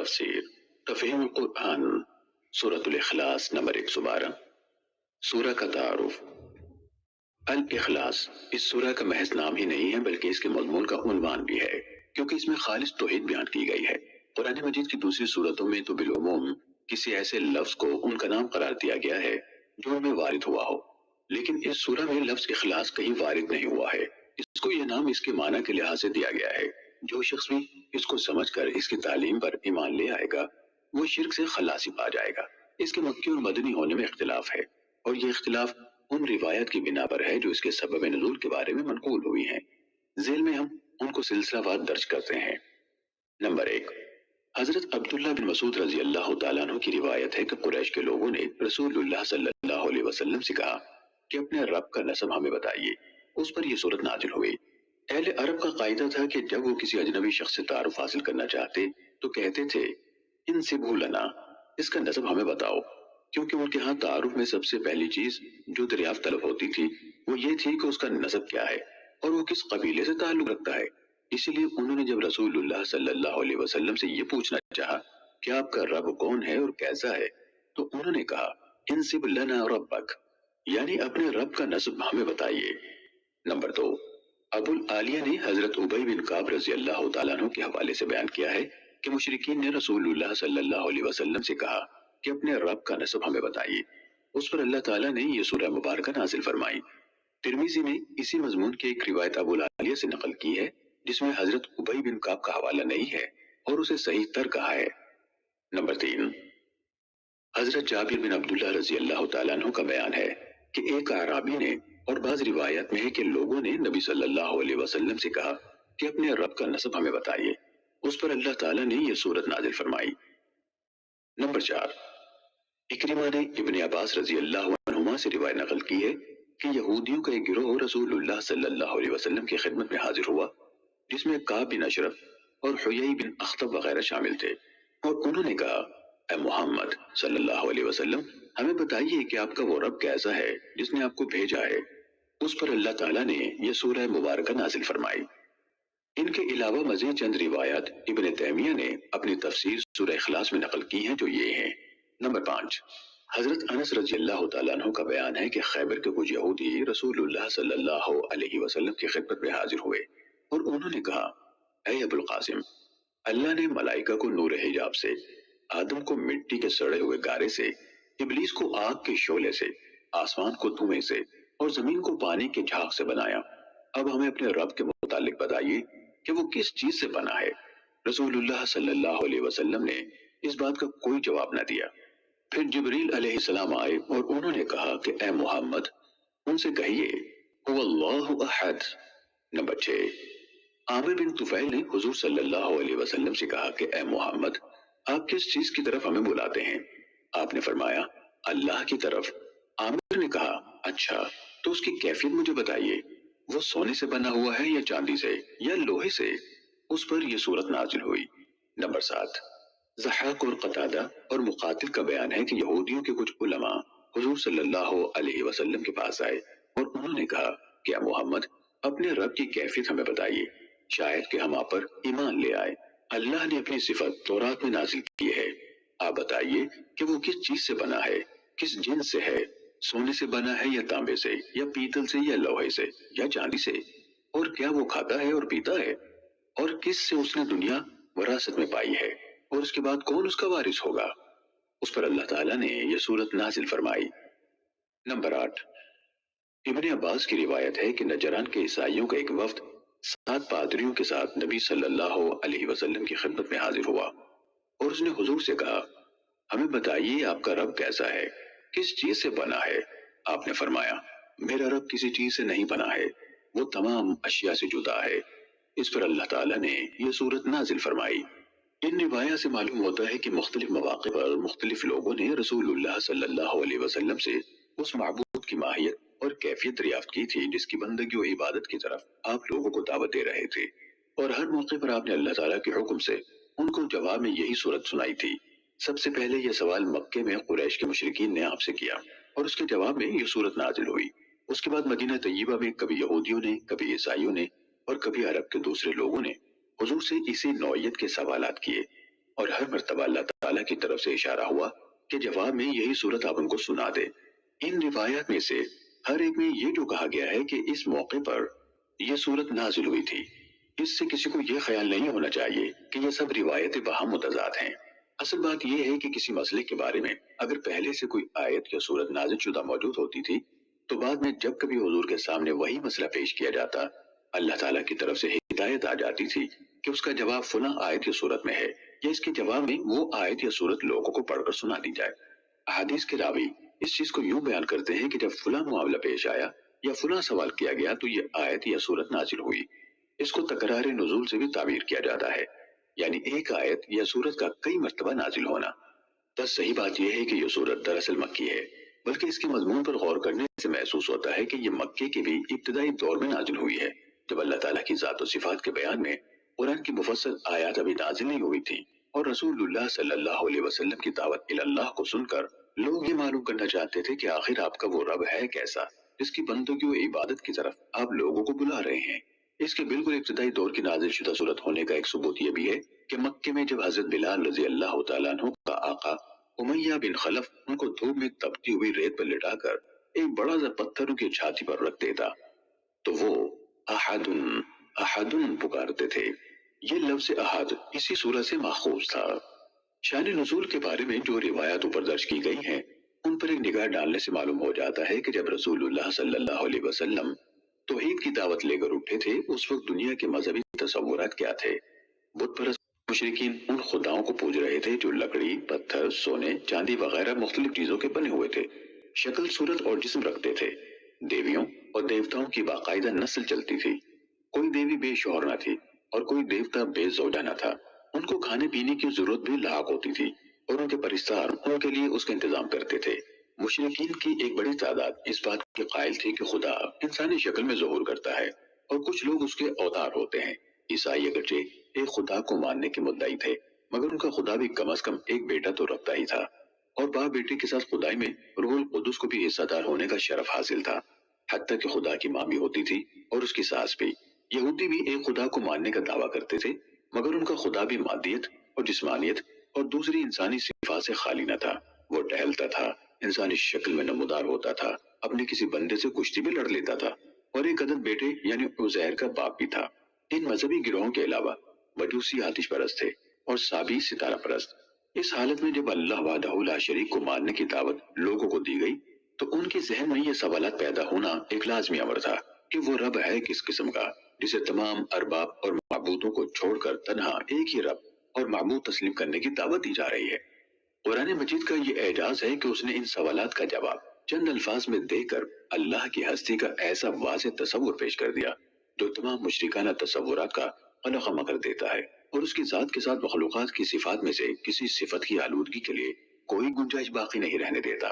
تفسیر تفہیم القرآن سورۃ الاخلاص نمبر 112 سورہ کا تعارف۔ الاخلاص اس سورہ کا محض نام ہی نہیں ہے بلکہ اس کے مضمون کا عنوان بھی ہے، کیونکہ اس میں خالص توحید بیان کی گئی ہے۔ قرآن مجید کی دوسری سورتوں میں تو بالعموم کسی ایسے لفظ کو ان کا نام قرار دیا گیا ہے جو ان میں وارد ہوا ہو، لیکن اس سورہ میں لفظ اخلاص کہیں وارد نہیں ہوا ہے۔ اس کو یہ نام اس کے معنی کے لحاظ سے دیا گیا ہے۔ جو شخص بھی اس کو سمجھ کر اس کی تعلیم پر ایمان لے آئے گا وہ شرک سے خلاصی پا جائے گا۔ اس کے مکی اور مدنی ہونے میں اختلاف ہے، اور یہ اختلاف ان روایت کی بنا پر ہے جو اس کے سبب نزول کے بارے میں منقول ہوئی ہیں۔ ذیل میں ہم ان کو سلسلہ وار درج کرتے ہیں۔ نمبر 1، حضرت عبداللہ بن مسعود رضی اللہ تعالیٰ عنہ کی روایت ہے کہ قریش کے لوگوں نے رسول اللہ صلی اللہ علیہ وسلم سے کہا کہ اپنے رب کا نسب ہمیں بتائیے۔ اس پر یہ صورت نازل ہوئی۔ اہل عرب کا قاعدہ تھا کہ جب وہ کسی اجنبی شخص سے تعارف حاصل کرنا چاہتے تو کہتے تھے انسبہ لنا، اس کا نسب ہمیں بتاؤ، کیونکہ ان کے ہاں تعارف میں سب سے پہلی چیز جو دریافت طلب ہوتی تھی وہ یہ تھی کہ اس کا نسب کیا ہے اور وہ کس قبیلے سے تعلق رکھتا ہے۔ اسی لیے انہوں نے جب رسول اللہ صلی اللہ علیہ وسلم سے یہ پوچھنا چاہا کہ آپ کا رب کون ہے اور کیسا ہے تو انہوں نے کہا انسب لنا ربک، یعنی اپنے رب کا نسب ہمیں بتائیے۔ نمبر 2، ابو العالیہ نے حضرت ابی بن کعب رضی اللہ تعالیٰ عنہ کے حوالے سے بیان کیا ہے کہ مشرکین نے رسول اللہ صلی اللہ علیہ وسلم سے کہا کہ اپنے رب کا نسب ہمیں بتائیے۔ اس پر اللہ تعالیٰ نے یہ سورہ مبارکہ نازل فرمائی۔ ترمذی نے اسی مضمون کی ایک روایت ابو العالیہ سے نقل کی ہے جس میں حضرت ابی بن کعب کا حوالہ نہیں ہے اور اسے صحیح تر کہا ہے۔ نمبر 3، حضرت جابر بن عبداللہ رضی اللہ تعالیٰ عنہ کا بیان ہے کہ ایک اعرابی نے، اور بعض روایت میں ہے کہ لوگوں نے نبی صلی اللہ علیہ وسلم سے کہا کہ اپنے رب کا نسب ہمیں بتائیے۔ اس پر اللہ تعالیٰ نے یہ سورت نازل فرمائی۔ نمبر 4، اکرمہ نے ابن عباس رضی اللہ عنہما سے روایت نقل کی ہے کہ یہودیوں کا ایک گروہ رسول اللہ صلی اللہ علیہ وسلم کی خدمت میں حاضر ہوا جس میں کعب بن اشرف اور حیی بن اخطب وغیرہ شامل تھے، اور انہوں نے کہا اے محمد صلی اللہ علیہ وسلم ہمیں بتائیے کہ آپ کا وہ رب کیسا ہے جس نے آپ کو بھیجا ہے۔ اس پر اللہ تعالیٰ نے یہ سورہ مبارکہ نازل فرمائی۔ ان کے علاوہ مزید چند روایات ابن تیمیہ نے اپنی تفسیر سورہ اخلاص میں نقل کی ہیں جو یہ ہیں۔ نمبر 5، حضرت انس رضی اللہ تعالیٰ عنہ کا بیان ہے کہ خیبر کے کچھ یہودی رسول اللہ صلی اللہ علیہ وسلم کی خدمت میں حاضر ہوئے اور انہوں نے کہا اے ابو القاسم، اللہ نے ملائکہ کو نور حجاب سے، آدم کو مٹی کے سڑے ہوئے گارے سے، ابلیس کو آگ کے شعلے سے، آسمان کو دھوئیں سے اور زمین کو پانی کے جھاگ سے بنایا۔ اب ہمیں اپنے رب کے متعلق بتائیے کہ وہ کس چیز سے بنا ہے۔ رسول اللہ صلی اللہ علیہ وسلم نے اس بات کا کوئی جواب نہ دیا۔ پھر جبریل علیہ السلام آئے اور انہوں نے کہا کہ اے محمد ان سے کہیے هو اللہ احد۔ نمبر 6، عامر بن طفیل نے حضور صلی اللہ علیہ وسلم سے کہا کہ اے محمد آپ کس چیز کی طرف ہمیں بلاتے ہیں؟ آپ نے فرمایا اللہ کی طرف۔ عامر نے کہا اچھا تو اس کی کیفیت مجھے بتائیے، وہ سونے سے بنا ہوا ہے یا چاندی سے یا لوہے سے؟ اس پر یہ صورت نازل ہوئی۔ نمبر 7، ضحاک اور قتادہ اور مقاتل کا بیان ہے کہ یہودیوں کے کچھ علماء حضور صلی اللہ علیہ وسلم کے پاس آئے اور انہوں نے کہا کہ اے محمد اپنے رب کی کیفیت ہمیں بتائیے، شاید کہ ہم آپ پر ایمان لے آئے۔ اللہ نے اپنی صفت تورات میں نازل کی ہے، آپ بتائیے کہ وہ کس چیز سے بنا ہے، کس جنس سے ہے، سونے سے بنا ہے یا تانبے سے یا پیتل سے یا لوہے سے یا چاندی سے، اور کیا وہ کھاتا ہے اور پیتا ہے، اور کس سے اس نے دنیا وراثت میں پائی ہے، اور اس کے بعد کون اس کا وارث ہوگا؟ اس پر اللہ تعالیٰ نے یہ سورت نازل فرمائی۔ نمبر 8، ابن عباس کی روایت ہے کہ نجران کے عیسائیوں کا ایک وفد 7 پادریوں کے ساتھ نبی صلی اللہ علیہ وسلم کی خدمت میں حاضر ہوا اور اس نے حضور سے کہا ہمیں بتائیے آپ کا رب کیسا ہے، کس چیز سے بنا ہے؟ آپ نے فرمایا میرا رب کسی چیز سے نہیں بنا ہے، وہ تمام اشیاء سے جدا ہے۔ اس پر اللہ تعالیٰ نے یہ سورت نازل فرمائی۔ ان روایات سے معلوم ہوتا ہے کہ مختلف مواقع پر مختلف لوگوں نے رسول اللہ صلی اللہ علیہ وسلم سے اس معبود کی ماہیت اور کیفیت دریافت کی تھی جس کی بندگی و عبادت کی طرف آپ لوگوں کو دعوت دے رہے تھے، اور ہر موقع پر آپ نے اللہ تعالیٰ کے حکم سے ان کو جواب میں یہی سورت سنائی تھی۔ سب سے پہلے یہ سوال مکے میں قریش کے مشرکین نے آپ سے کیا اور اس کے جواب میں یہ سورت نازل ہوئی۔ اس کے بعد مدینہ طیبہ میں کبھی یہودیوں نے، کبھی عیسائیوں نے اور کبھی عرب کے دوسرے لوگوں نے حضور سے اسی نوعیت کے سوالات کیے۔ اور ہر مرتبہ اللہ تعالیٰ کی طرف سے اشارہ ہوا کہ جواب میں یہی صورت آپ ان کو سنا دے۔ ان روایات میں سے ہر ایک میں یہ جو کہا گیا ہے کہ اس موقع پر یہ صورت نازل ہوئی تھی، اس سے کسی کو یہ خیال نہیں ہونا چاہیے کہ یہ سب روایتیں باہم متضاد ہیں۔ اصل بات یہ ہے کہ کسی مسئلے کے بارے میں اگر پہلے سے کوئی آیت یا صورت نازل شدہ موجود ہوتی تھی تو بعد میں جب کبھی حضور کے سامنے وہی مسئلہ پیش کیا جاتا، اللہ تعالیٰ کی طرف سے ہدایت آ جاتی تھی کہ اس کا جواب فلاں آیت یا صورت میں ہے، یا اس کے جواب میں وہ آیت یا صورت لوگوں کو پڑھ کر سنا دی جائے۔ احادیث کے راوی اس چیز کو یوں بیان کرتے ہیں کہ جب فلاں معاملہ پیش آیا یا فلاں سوال کیا گیا تو یہ آیت یا صورت نازل ہوئی۔ اس کو تکرار نزول سے بھی تعبیر کیا جاتا ہے، یعنی ایک آیت یا صورت کا کئی مرتبہ نازل ہونا۔ بس صحیح بات یہ ہے کہ یہ صورت دراصل مکی ہے، بلکہ اس کے مضمون پر غور کرنے سے محسوس ہوتا ہے کہ یہ مکے کے بھی ابتدائی دور میں نازل ہوئی ہے، جب اللہ تعالیٰ کی ذات و صفات کے بیان میں قرآن کی مفصل آیات ابھی نازل نہیں ہوئی تھی، اور رسول اللہ صلی اللہ علیہ وسلم کی دعوت اللہ کو سن کر لوگ یہ معلوم کرنا چاہتے تھے کہ آخر آپ کا وہ رب ہے کیسا جس کی بندگی و عبادت کی طرف آپ لوگوں کو بلا رہے ہیں۔ اس کے بالکل ابتدائی دور کی نازل شدہ صورت ہونے کا ایک ثبوت یہ بھی ہے کہ مکے میں جب حضرت بلال رضی اللہ تعالیٰ عنہ کا آقا امیہ بن خلف ان کو دھوپ میں تپتی ہوئی ریت پر لٹا کر ایک بڑا سا پتھر ان کی چھاتی پر رکھ دیتا تو وہ احدن احدن پکارتے تھے۔ یہ لفظ احد اسی سورہ سے ماخوذ تھا۔ شان نزول کے بارے میں جو روایات اوپر درج کی گئی ہیں ان پر ایک نگاہ ڈالنے سے معلوم ہو جاتا ہے کہ جب رسول اللہ صلی اللہ علیہ وسلم توحید کی دعوت لے کر اٹھے تھے اس وقت دنیا کے مذہبی تصورات کیا تھے۔ بت پرست مشرکین ان خداؤں کو پوج رہے تھے جو لکڑی، پتھر، سونے، چاندی وغیرہ مختلف چیزوں کے بنے ہوئے تھے، شکل، صورت اور جسم رکھتے تھے۔ دیویوں اور دیوتاؤں کی باقاعدہ نسل چلتی تھی۔ کوئی دیوی بے شوہر نہ تھی اور کوئی دیوتا بے زوجہ نہ تھا۔ ان کو کھانے پینے کی ضرورت بھی لاحق ہوتی تھی اور ان کے پرستار ان کے لیے اس کا انتظام کرتے تھے۔ مشرکین کی ایک بڑی تعداد اس بات کے قائل تھی کہ خدا انسانی شکل میں ظہور کرتا ہے اور کچھ لوگ اس کے اوتار ہوتے ہیں۔ عیسائی اگرچہ ایک خدا کو ماننے کے مدعی تھے مگر ان کا خدا بھی کم از کم ایک بیٹا تو رکھتا ہی تھا، اور باپ بیٹے کے ساتھ خدائی میں روح القدس کو بھی حصہ دار ہونے کا شرف حاصل تھا، حتیٰ کہ خدا کی ماں بھی ہوتی تھی اور اس کی ساس بھی۔ یہودی بھی ایک خدا کو ماننے کا دعویٰ کرتے تھے مگر ان کا خدا بھی مادیت اور جسمانیت اور دوسری انسانی صفات سے خالی نہ تھا۔ وہ ٹہلتا تھا، انسانی شکل میں نمودار ہوتا تھا، اپنے کسی بندے سے کشتی بھی لڑ لیتا تھا، اور ایک عدد بیٹے یعنی عزیر کا باپ بھی تھا۔ ان مذہبی گروہوں کے علاوہ مجوسی آتش پرست تھے اور سابی ستارہ پرست۔ اس حالت میں جب اللہ وحدہ لا شریک کو ماننے کی دعوت لوگوں کو دی گئی تو ان کے ذہن میں یہ سوالات پیدا ہونا ایک لازمی امر تھا کہ وہ رب ہے کس قسم کا جسے تمام ارباب اور معبودوں کو چھوڑ کر تنہا ایک ہی رب اور معبود تسلیم کرنے کی دعوت دی جا رہی ہے۔ قرآن مجید کا یہ اعجاز ہے کہ اس نے ان سوالات کا جواب چند الفاظ میں دے کر اللہ کی ہستی کا ایسا واضح تصور پیش کر دیا جو تمام مشرکانہ تصورات کا خلا کر دیتا ہے، اور اس کی ذات کے ساتھ مخلوقات کی صفات میں سے کسی صفت کی آلودگی کے لیے کوئی گنجائش باقی نہیں رہنے دیتا۔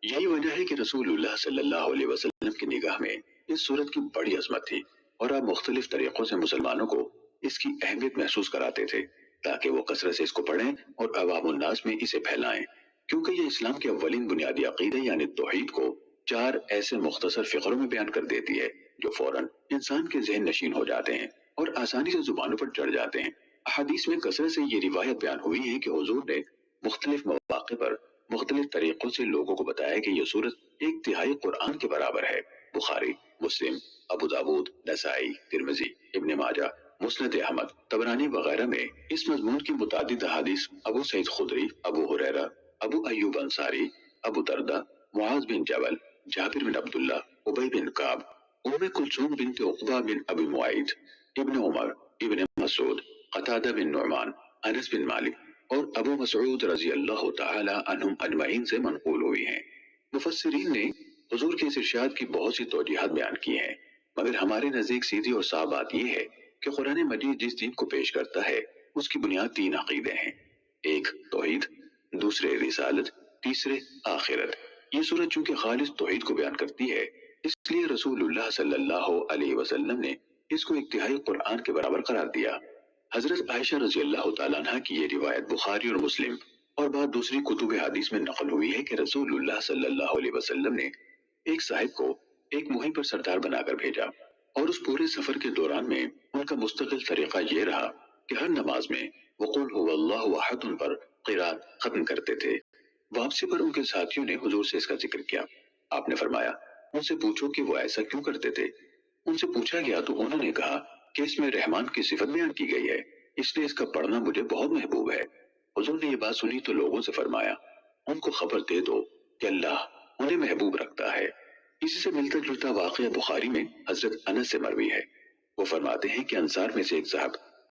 یہی وجہ ہے کہ رسول اللہ صلی اللہ علیہ وسلم کی نگاہ میں اس صورت کی بڑی عظمت تھی، اور آپ مختلف طریقوں سے مسلمانوں کو اس کی اہمیت محسوس کراتے تھے تاکہ وہ کثرت سے اس کو پڑھیں اور عوام الناس میں اسے پھیلائیں، کیونکہ یہ اسلام کے اولین بنیادی عقیدے یعنی توحید کو 4 ایسے مختصر فقروں میں بیان کر دیتی ہے جو فوراً انسان کے ذہن نشین ہو جاتے ہیں اور آسانی سے زبانوں پر چڑھ جاتے ہیں۔ احادیث میں کثرت سے یہ روایت بیان ہوئی ہے کہ حضور نے مختلف مواقع پر مختلف طریقوں سے لوگوں کو بتایا کہ یہ سورت 1/3 قرآن کے برابر ہے۔ بخاری، مسلم، ابو داود، نسائی، ترمذی، ابن ماجہ، مسند احمد، طبرانی وغیرہ میں اس مضمون کی متعدد احادیث ابو سعید خدری، ابو ہریرہ، ابو ایوب انصاری، ابو دردہ، معاذ بن جبل، جابر بن عبداللہ، ابی بن کعب، ام کلثوم بنت عقبہ بن ابی معیط، ابن عمر، ابن مسعود، قتادہ بن نعمان، انس بن مالک اور ابو مسعود رضی اللہ تعالی عنہم اجمعین سے منقول ہوئی ہیں۔ مفسرین نے حضور کے اس ارشاد کی بہت سی توجیحات بیان کی ہیں، مگر ہمارے نزدیک سیدھی اور صاف بات یہ ہے کہ قرآن مجید جس دین کو پیش کرتا ہے اس کی بنیاد 3 عقیدے ہیں، ایک توحید، دوسرے رسالت، تیسرے آخرت۔ یہ سورت چونکہ خالص توحید کو بیان کرتی ہے اس لیے رسول اللہ صلی اللہ علیہ وسلم نے اس کو 1/3 قرآن کے برابر قرار دیا۔ حضرت عائشہ رضی اللہ تعالیٰ عنہ کی یہ روایت بخاری اور مسلم اور بعض دوسری کتب حدیث میں نقل ہوئی ہے کہ رسول اللہ صلی اللہ علیہ وسلم نے ایک صاحب کو ایک مہم پر سردار بنا کر بھیجا، اور اس پورے سفر کے دوران میں ان کا مستقل طریقہ یہ رہا کہ ہر نماز میں وہ قل هو اللہ احد پر قرات ختم کرتے تھے۔ واپسی پر ان کے ساتھیوں نے حضور سے اس کا ذکر کیا۔ آپ نے فرمایا ان سے پوچھو کہ وہ ایسا کیوں کرتے تھے۔ ان سے پوچھا گیا تو انہوں نے کہا کہ اس میں رحمان کی صفت بیان کی گئی ہے، اس لیے اس کا پڑھنا مجھے بہت محبوب ہے۔ حضور نے یہ بات سنی تو لوگوں سے فرمایا ان کو خبر دے دو کہ اللہ انہیں محبوب رکھتا ہے۔ اسی سے ملتا جلتا واقعہ بخاری میں حضرت انس سے مروی ہے۔ وہ فرماتے ہیں کہ انصار میں سے ایک صاحب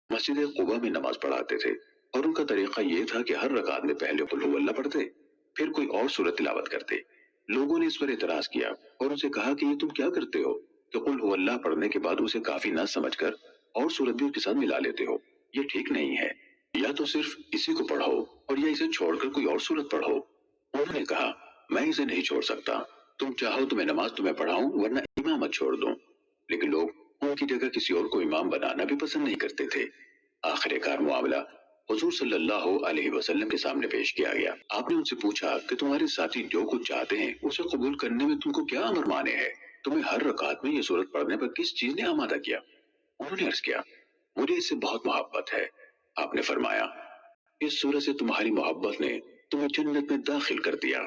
مسجد قباء میں نماز پڑھاتے تھے اور ان کا طریقہ یہ تھا کہ ہر رکعت میں پہلے قل هو اللہ پڑھتے پھر کوئی اور سورت تلاوت کرتے۔ لوگوں نے اس پر اعتراض کیا اور ان سے کہا کہ یہ تم کیا کرتے ہو کہ قل هو اللہ پڑھنے کے بعد اسے کافی نہ سمجھ کر اور سورت بھی اس کے ساتھ ملا لیتے ہو، یہ ٹھیک نہیں ہے، یا تو صرف اسی کو پڑھو اور یا اسے چھوڑ کر کوئی اور سورت پڑھو۔ انہوں نے کہا میں اسے نہیں چھوڑ سکتا، تم چاہو تو میں نماز تمہیں پڑھاؤں ورنہ امامت چھوڑ دوں، لیکن لوگ ان کی جگہ کسی اور کو امام بنانا بھی پسند نہیں کرتے تھے۔ آخر کار معاملہ حضور صلی اللہ علیہ وسلم کے سامنے پیش کیا گیا۔ آپ نے ان سے پوچھا کہ تمہارے ساتھی جو کچھ چاہتے ہیں اسے قبول کرنے میں تم کو کیا امر مانے ہے؟ تمہیں ہر رکعت میں یہ سورت پڑھنے پر کس چیز نے آمادہ کیا؟ انہوں نے عرض کیا مجھے اس سے بہت محبت ہے۔ آپ نے فرمایا اس سورت سے تمہاری محبت نے تمہیں جنت میں داخل کر دیا۔